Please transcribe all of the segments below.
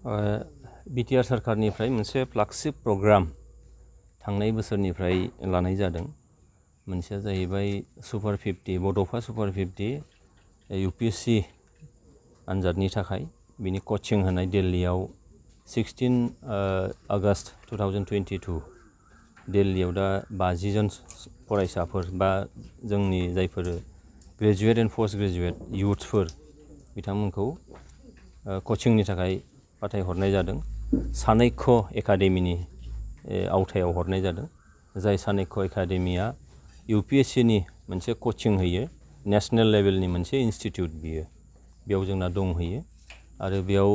Btr सरकारनिफ्राय मोनसे flagship programme थांनाय बोसोरनिफ्राय लानाय जादों। मोनसेया जाहैबाय सुपार 50 बड'फा सुपार 50 UPSC आनजादनि थाखाय बिनि कोचिं होनाय दिल्लीयाव 16 आगस्ट 2022 दिल्लीयाव दा 50 जन फरायसाफोर बा जोंनि जायफोर ग्रेजुएट एन्ड पोस्ट ग्रेजुएट युथफोर बिथांमोनखौ कोचिंनि थाखाय फाथायहरनाय जादों। सानैक्य एकाडेमिनि आवथायाव हरनाय जादों। जाय सानैक्य एकाडेमिया UPSC नि मोनसे कोचिं होयो, नेशनेल लेभेलनि मोनसे इन्स्टिट्यूट बियो बेयाव जोंना दंहैयो। आरो बेयाव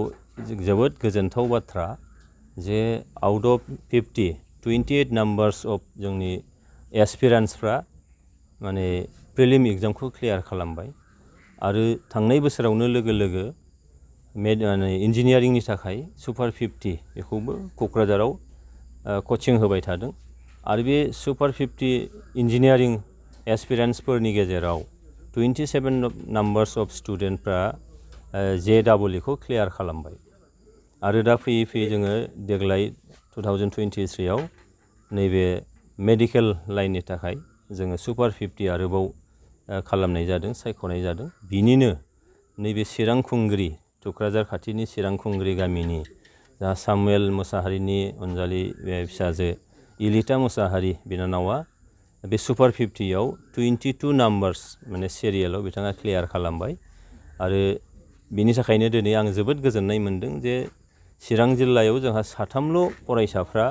जोबोद गोजोनथाव बाथ्रा जे आउट अफ 28 नाम्बार्स अफ जोंनि एसपिरेन्ट्सफ्रा माने प्रिलिम एग्जामखौ क्लियार खालामबाय। आरो थांनाय बोसोरावनो लोगो लोगो इन्जिनियारिंनि थाखाय सुपार 50 बेखौबो क'क्राझाराव कोचिं होबाय थादों। आरो बे सुपार 50 इन्जिनियारिं एसपिरेन्ट्सफोरनि गेजेराव 27 नाम्बार्स अफ स्टुडेन्टफ्रा JEE खौ क्लियार खालामबाय। आरो दा फैयै फैयै जोङो देग्लाय 2023 आव नैबे मेडिकेल लाइननि थाखाय जोङो सुपार 50 आरोबाव खालामनाय जादों, सायख'नाय जादों। बिनिनो नैबे चिरांखुंग्रि टुक्राझार खाथिनि चिरांखुंग्रि गामिनि जा सामुएल मोसाहारिनि अनजालि फिसाजो इलिटा मोसाहारि बिनानावा बे सुपार 50 आव 22 नाम्बार्स माने सिरियालाव बिथाङा क्लियार खालामबाय। आरो बिनि थाखायनो दिनै आं जोबोद गोजोननाय मोनदों जे चिरां जिल्लायाव जोंहा साथामल' फरायसाफ्रा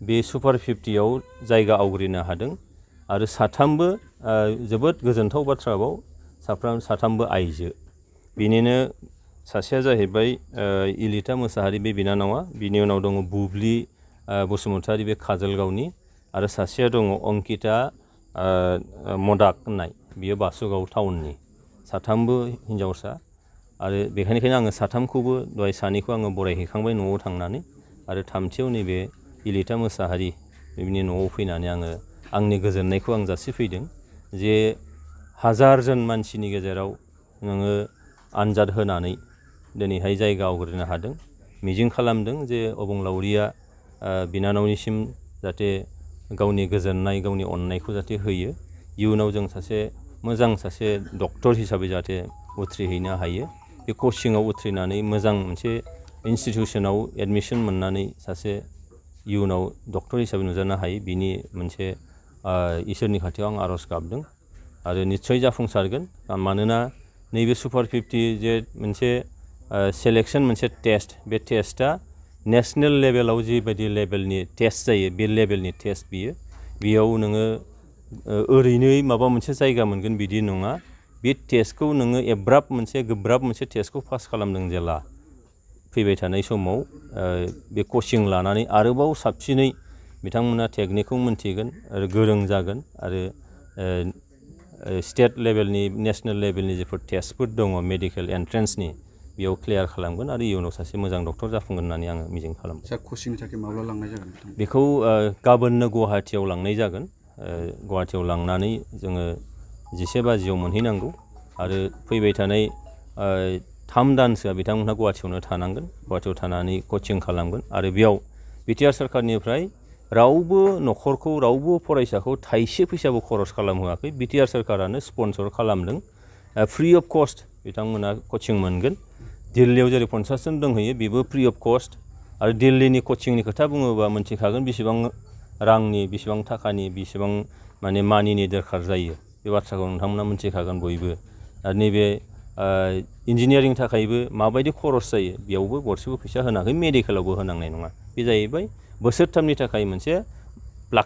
बे सुपार 50 आव जायगा आवग्रिनो हादों। आरो साथामबो जोबोद गोजोनथाव बाथ्राबाव साथामबो आइजो। बिनिनो सासेया जाहैबाय इलिटा मोसाहारि बे बिनानावा, बिनि उनाव दङ बुब्लि बसुमतारी बे काजलगावनि, आरो सासेया दङ अंकिता मदाक होननाय बियो बासुगाव टाउननि। साथामबो हिन्जावसा। आरो बेखायनो आङो साथामखौबो दहाय सानैखौ आङो बरायहैखांबाय न'आव थांनानै। आरो थामथियाव नैबे इलिटा मोसाहारि बिनि न'आव फैनानै आङो आंनि गोजोननायखौ आं जासिफैदों जे हाजारजन मानसिनि गेजेराव नोङो आनजाद होनानै दिनैहाय जायगा आवग्रिनो हादों। मिजिं खालामदों जे अबंलावरिया बिनानावनिसिम जाहाथे गावनि गोजोननाय गावनि अननायखौ जाहाथे होयो। इयुनाव जों मोजां सासे डक्टर हिसाबै जाहाथे उथ्रिहैनो हायो। बे कचिंआव उथ्रिनानै मोजां मोनसे इन्सटिटिउसनाव एडमिसन मोननानै सासे इयुनाव डक्टर हिसाबै नुजानो हायो। बिनि मोनसे इसोरनि खाथियाव आं आर'ज गाबदों। आरो निस्सय जाफुंसारगोन। मानोना नैबे सुपार 50 जे मोनसे सेलेक्सन मोनसे टेस्ट, बे टेस्टआ नेशनेल लेभेलाव जिबायदि लेभेलनि टेस्ट जायो बे लेभेलनि टेस्ट बियो। बेयाव नोङो ओरैनो माबा मोनसे जायगा मोनगोन बिदि नङा। बे टेस्टखौ नोङो गोब्राब मोनसे टेस्टखौ पास खालामदों जेला फैबाय थानाय समाव बे कचिं लानानै आरोबाव साबसिनै बिथांमोना टेकनिकखौ मोनथिगोन आरो गोरों जागोन। आरो स्टेट लेभेलनि नेशनेल लेभेलनि जेफोर टेस्टफोर दङ मेडिकेल एन्ट्रेन्सनि बेयाव क्लियार खालामगोन आरो इयुनाव सासे मोजां डक्टर जाफुंगोन होननानै आङो मिजिं खालामो। कचिंनि थाखाय माब्ला लांनाय जागोन? बेखौ गाबोननो गुवाहाटियाव लांनाय जागोन। गुवाहाटियाव लांनानै जोङो 10 बाजियाव मोनहैनांगौ। आरो फैबाय थानाय 3 दानसोआ बिथांमोनहा गुवाहाटियावनो थानांगोन। गुवाहाटियाव थानानै कचिं खालामगोन। आरो बेयाव बिटिआर सरकारनिफ्राय रावबो न'खरखौ रावबो फरायसाखौ थाइसे फैसाबो खरस खालामहोआखै। बिटिआर सरकारानो स्पन्सर खालामदों। फ्रि अफ कस्ट बिथांमोना कचिं मोनगोन। दिल्लीयाव जेरै 50 जन दंहैयो बेबो फ्रि अफ कस्ट। आरो दिल्लीनि कचिंनि खोथा बुङोबा मोनथिखागोन बेसेबां रांनि, बेसेबां थाखानि, बेसेबां माने मानिनि दरखार जायो। बे बाथ्राखौ नोंथांमोना मोनथिखागोन बयबो। आरो नैबे इन्जिनियारिंनि थाखायबो माबायदि खरस जायो बेयावबो गरसेबो फैसा होनाखै, मेडिकेलावबो होनांनाय नङा। बे जाहैबाय बोसोरथामनि थाखाय मोनसे